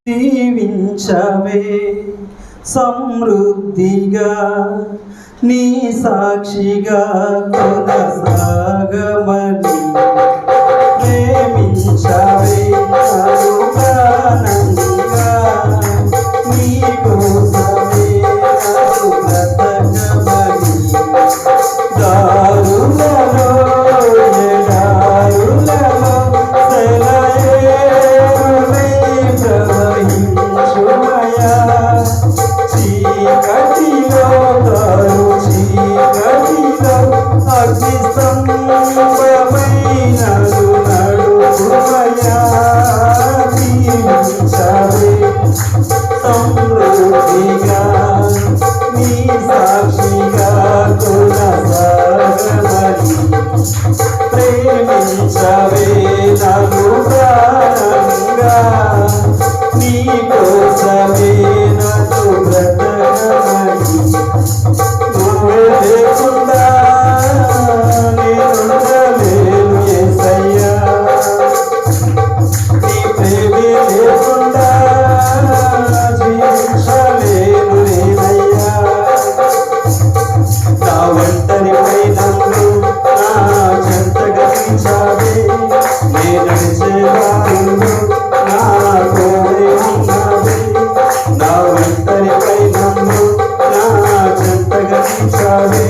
జీవించవే సమృద్ధిగా నీ సాక్షిగా కొనసాగమని ప్రేమించవే అనుగానంగా నీ కోసమే బ్రతకమని దారులలో ఎడారులలో సెలయేరులై ప్రవహించుమయా చీకటిలో దారు చీకటిలో అగ్నిస్తంభమై నడుపుమయా జీవించవే సమృద్ధిగా నీ సాక్షిగా కొనసాగమని ప్రేమించవే నన్ను ప్రాణంగా నీ కోసమే నన్ను బ్రతకమని నువ్వే లేకుండా నేనుండలేను యేసయ్యా నీ ప్రేమే లేకుండా జీవించలేను నేనయ్యా నా ఒంటరిపై నన్ను నా చెంతగా నిలిచావే నే నడిచే దారులు నా తోడే ఉన్నావే నా ఒంటరిపై నన్ను నా చెంతగా నిలిచావే